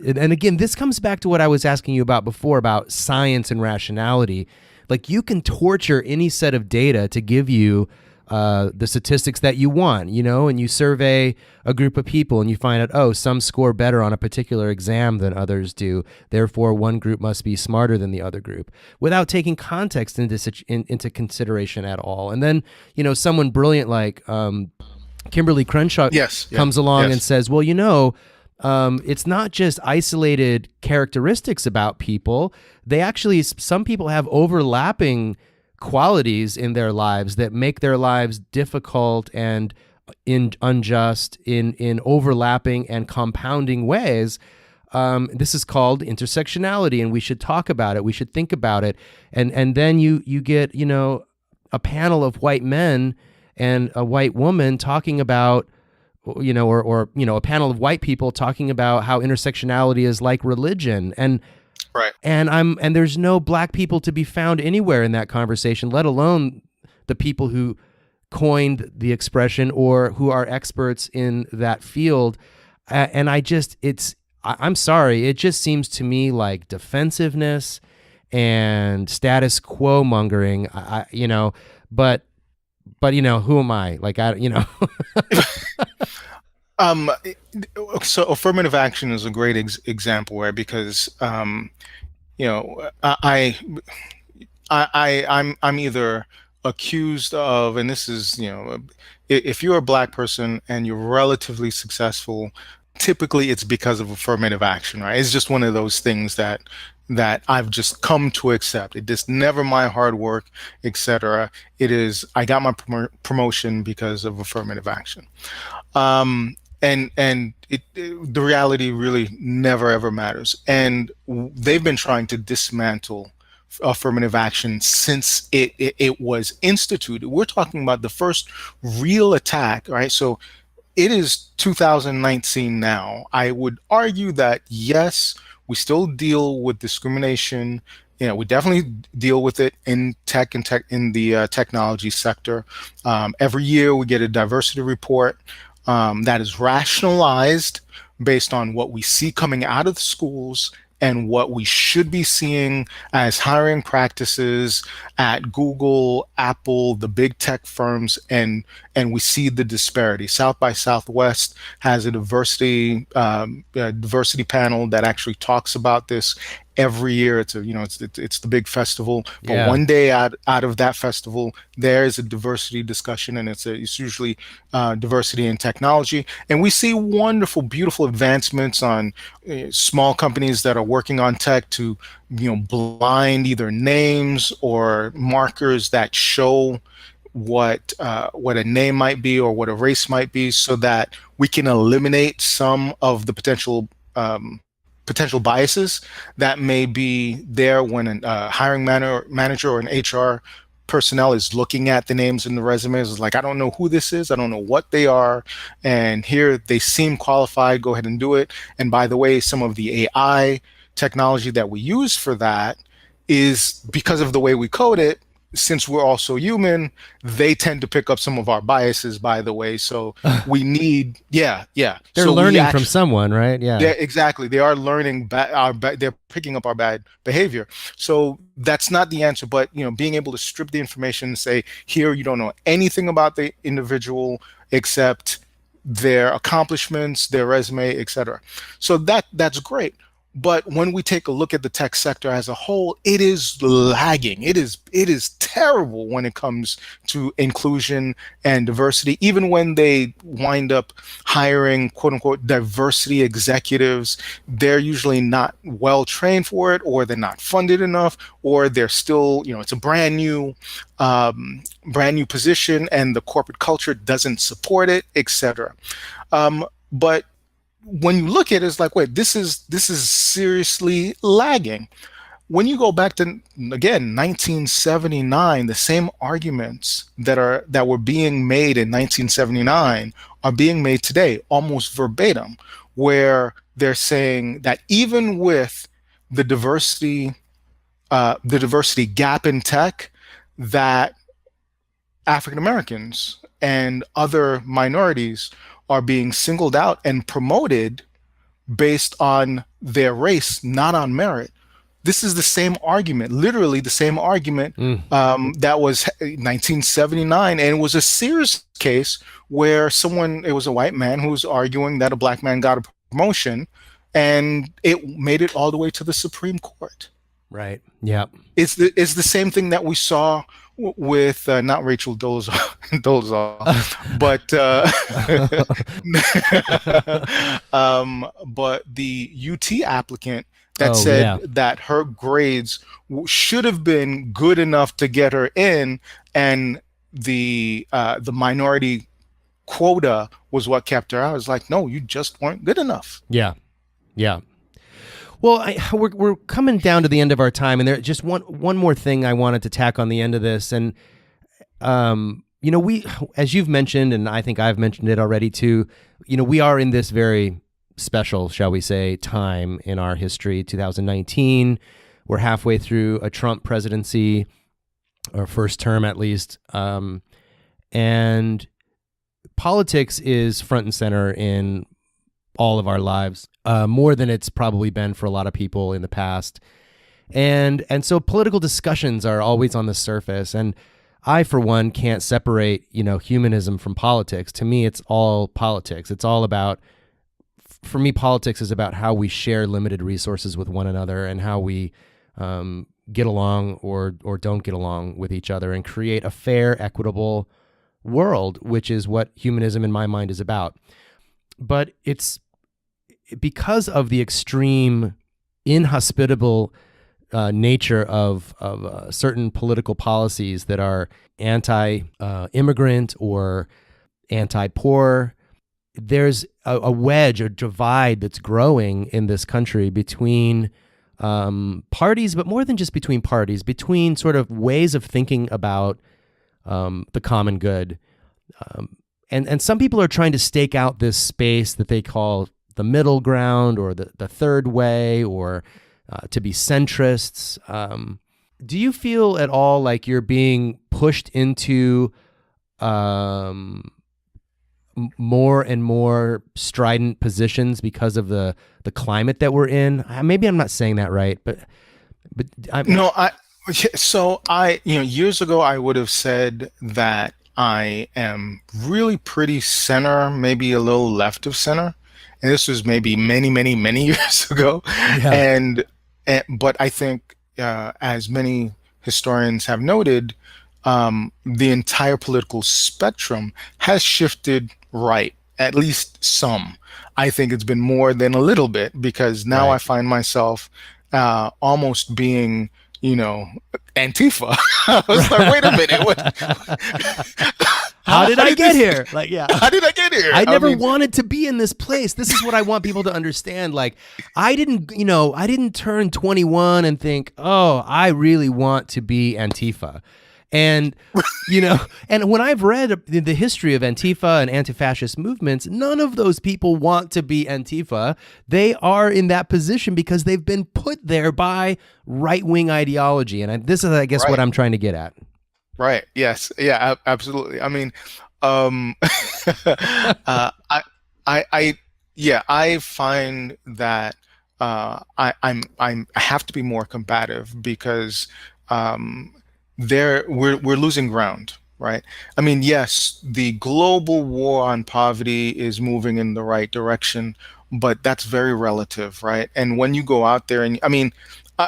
and again, this comes back to what I was asking you about before about science and rationality. Like, you can torture any set of data to give you the statistics that you want, and you survey a group of people and you find out, oh, some score better on a particular exam than others do. Therefore, one group must be smarter than the other group, without taking context into consideration at all. And then, someone brilliant like Kimberly Crenshaw comes along and says, well, it's not just isolated characteristics about people. Some people have overlapping qualities in their lives that make their lives difficult and unjust in overlapping and compounding ways. This is called intersectionality, and we should talk about it. We should think about it. And then you get, a panel of white men and a white woman talking about, or a panel of white people talking about how intersectionality is like religion. Right. And there's no black people to be found anywhere in that conversation, let alone the people who coined the expression or who are experts in that field. And I'm sorry, it just seems to me like defensiveness and status quo mongering. But who am I? So affirmative action is a great example, right? Because I'm either accused of, and this is, if you're a black person and you're relatively successful, typically it's because of affirmative action, right? It's just one of those things that I've just come to accept. It is never my hard work, etc. It is, I got my promotion because of affirmative action. And the reality really never ever matters. And they've been trying to dismantle affirmative action since it was instituted. We're talking about the first real attack, right? So it is 2019 now. I would argue that yes, we still deal with discrimination we definitely deal with it in tech and tech in the technology sector. Every year we get a diversity report that is rationalized based on what we see coming out of the schools and what we should be seeing as hiring practices at Google, Apple, the big tech firms, and we see the disparity. South by Southwest has a diversity panel that actually talks about this every year. It's the big festival, but Yeah. one day out of that festival, there is a diversity discussion, and it's usually diversity in technology, and we see wonderful, beautiful advancements on small companies that are working on tech to blind either names or markers that show what a name might be or what a race might be, so that we can eliminate some of the potential biases that may be there when a hiring manager or an HR personnel is looking at the names in the resumes. It's like, I don't know who this is, I don't know what they are, and here they seem qualified, go ahead and do it. And by the way, some of the AI technology that we use for that is because of the way we code it. Since we're also human, they tend to pick up some of our biases, by the way. So we need, yeah. They're So learning from someone, right? Yeah. exactly. They are learning, they're picking up our bad behavior. So that's not the answer, but being able to strip the information and say, here, you don't know anything about the individual except their accomplishments, their resume, etc. So that's great. But when we take a look at the tech sector as a whole, it is lagging. It is terrible when it comes to inclusion and diversity. Even when they wind up hiring quote unquote diversity executives, they're usually not well trained for it, or they're not funded enough, or they're still, it's a brand new position and the corporate culture doesn't support it, etc. But when you look at it, it's like, wait, this is seriously lagging. When you go back to, again, 1979, the same arguments that were being made in 1979 are being made today, almost verbatim, where they're saying that even with the diversity gap in tech, that African Americans and other minorities are being singled out and promoted based on their race, not on merit. This is the same argument, literally the same argument that was 1979, and it was a serious case where it was a white man who was arguing that a black man got a promotion, and it made it all the way to the Supreme Court. Right. Yeah. It's the same thing that we saw with not Rachel Dolezal, but but the UT applicant that said that her grades should have been good enough to get her in, and the minority quota was what kept her out. I was like, no, you just weren't good enough. Yeah. Yeah. Well, we're coming down to the end of our time, and there's just one more thing I wanted to tack on the end of this, and we, as you've mentioned, and I think I've mentioned it already too, we are in this very special, shall we say, time in our history. 2019, we're halfway through a Trump presidency, or first term at least, and politics is front and center in all of our lives, more than it's probably been for a lot of people in the past. And so political discussions are always on the surface. And I, for one, can't separate, humanism from politics. To me, it's all politics. It's all about, for me, politics is about how we share limited resources with one another, and how we get along or don't get along with each other, and create a fair, equitable world, which is what humanism in my mind is about. But it's because of the extreme inhospitable nature of certain political policies that are anti-immigrant or anti-poor, there's a wedge, a divide that's growing in this country between parties, but more than just between parties, between sort of ways of thinking about the common good. And some people are trying to stake out this space that they call the middle ground, or the third way, or to be centrists. Do you feel at all like you're being pushed into more and more strident positions because of the climate that we're in? Maybe I'm not saying that right, but years ago I would have said that I am really pretty center, maybe a little left of center, and this was maybe many years ago. Yeah. But I think, as many historians have noted, the entire political spectrum has shifted right, at least some. I think it's been more than a little bit, because now Right. I find myself almost being, Antifa. I was like, wait a minute, how did I get here? How did I get here? I never wanted to be in this place. This is what I want people to understand. Like, I didn't turn 21 and think, oh, I really want to be Antifa. And, and when I've read the history of Antifa and anti-fascist movements, none of those people want to be Antifa. They are in that position because they've been put there by right-wing ideology. And this is, I guess, what I'm trying to get at. Right. Yes. Yeah, absolutely. I mean, I find that I have to be more combative, because we're losing ground, right? I mean, yes, the global war on poverty is moving in the right direction, but that's very relative, right? And when you go out there, and I mean,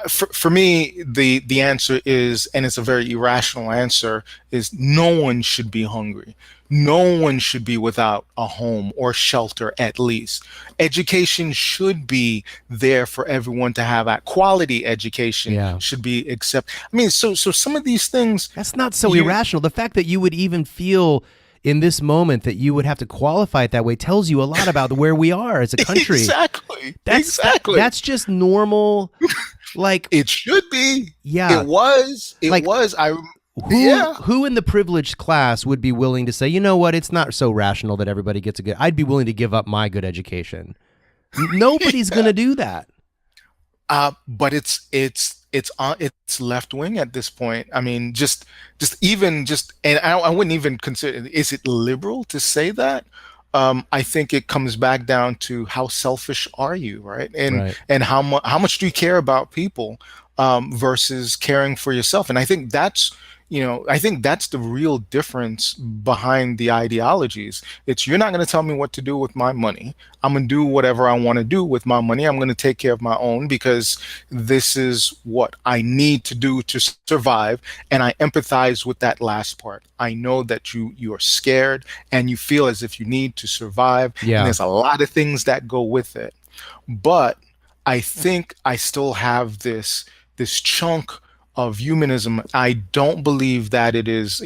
for me, the answer is, and it's a very irrational answer, is no one should be hungry. No one should be without a home or shelter, at least. Education should be there for everyone to have. That quality education should be accepted. I mean, so some of these things. That's not so irrational. The fact that you would even feel in this moment that you would have to qualify it that way tells you a lot about where we are as a country. Exactly. That's just normal. Like, it should be. Yeah. It was. Who in the privileged class would be willing to say, you know what, it's not so rational that everybody gets a good, I'd be willing to give up my good education. Nobody's going to do that. But it's left wing at this point. I mean, and I wouldn't even consider, is it liberal to say that? I think it comes back down to how selfish are you, right? And how much do you care about people versus caring for yourself? And I think that's the real difference behind the ideologies. It's, you're not going to tell me what to do with my money. I'm going to do whatever I want to do with my money. I'm going to take care of my own, because this is what I need to do to survive. And I empathize with that last part. I know that you're scared and you feel as if you need to survive. Yeah. And there's a lot of things that go with it. But I think I still have this chunk of humanism. I don't believe that it is,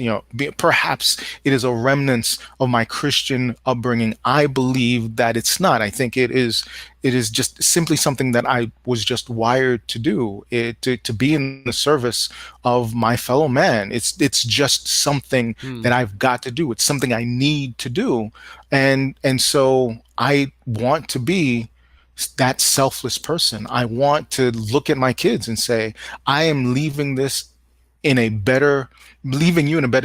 perhaps it is a remnant of my Christian upbringing. I believe that it's not. I think it is just simply something that I was just wired to do, to be in the service of my fellow man. It's just something that I've got to do. It's something I need to do. And so I want to be that selfless person. I want to look at my kids and say, I am leaving you in a better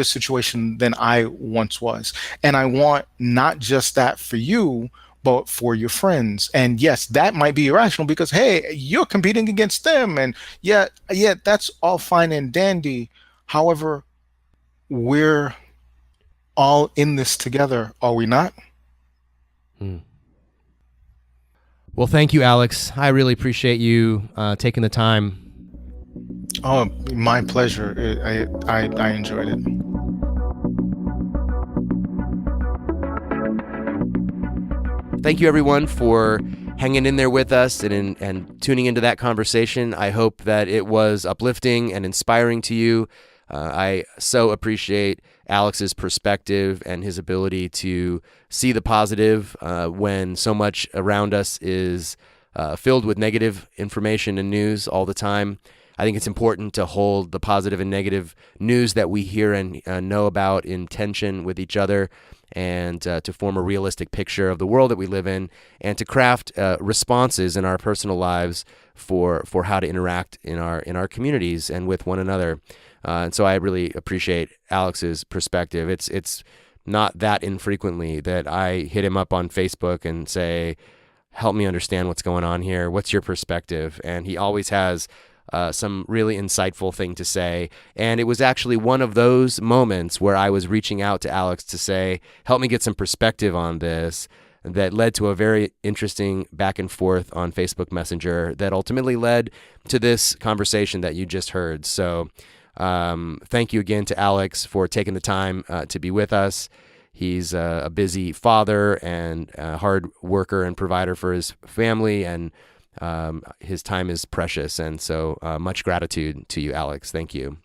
situation than I once was. And I want not just that for you, but for your friends. And yes, that might be irrational, because, hey, you're competing against them. And yeah, that's all fine and dandy. However, we're all in this together, are we not? Well, thank you, Alix. I really appreciate you taking the time. Oh, my pleasure. I enjoyed it. Thank you, everyone, for hanging in there with us and tuning into that conversation. I hope that it was uplifting and inspiring to you. I so appreciate Alix's perspective and his ability to see the positive when so much around us is filled with negative information and news all the time. I think it's important to hold the positive and negative news that we hear and know about in tension with each other, and to form a realistic picture of the world that we live in, and to craft responses in our personal lives for how to interact in our communities and with one another. And so I really appreciate Alix's perspective. It's not that infrequently that I hit him up on Facebook and say, help me understand what's going on here. What's your perspective? And he always has some really insightful thing to say. And it was actually one of those moments where I was reaching out to Alix to say, help me get some perspective on this, that led to a very interesting back and forth on Facebook Messenger that ultimately led to this conversation that you just heard. So thank you again to Alix for taking the time to be with us. He's a busy father and a hard worker and provider for his family, and his time is precious. And so much gratitude to you, Alix. Thank you.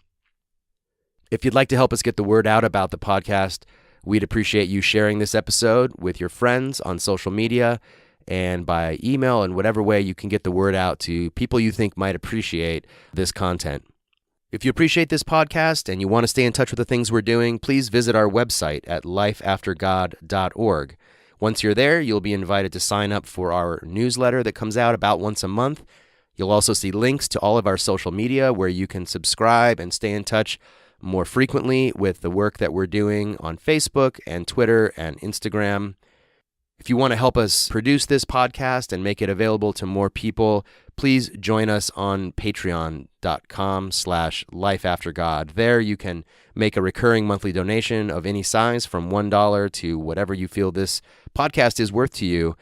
If you'd like to help us get the word out about the podcast, we'd appreciate you sharing this episode with your friends on social media and by email, and whatever way you can get the word out to people you think might appreciate this content. If you appreciate this podcast and you want to stay in touch with the things we're doing, please visit our website at lifeaftergod.org. Once you're there, you'll be invited to sign up for our newsletter that comes out about once a month. You'll also see links to all of our social media where you can subscribe and stay in touch more frequently with the work that we're doing on Facebook and Twitter and Instagram. If you want to help us produce this podcast and make it available to more people, please join us on patreon.com/lifeaftergod. There you can make a recurring monthly donation of any size from $1 to whatever you feel this podcast is worth to you.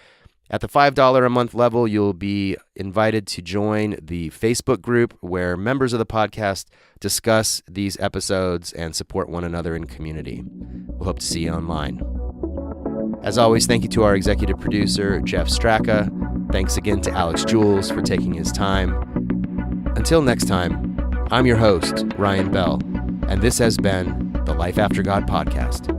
At the $5 a month level, you'll be invited to join the Facebook group where members of the podcast discuss these episodes and support one another in community. We'll hope to see you online. As always, thank you to our executive producer, Jeff Straka. Thanks again to Alix Jules for taking his time. Until next time, I'm your host, Ryan Bell, and this has been the Life After God podcast.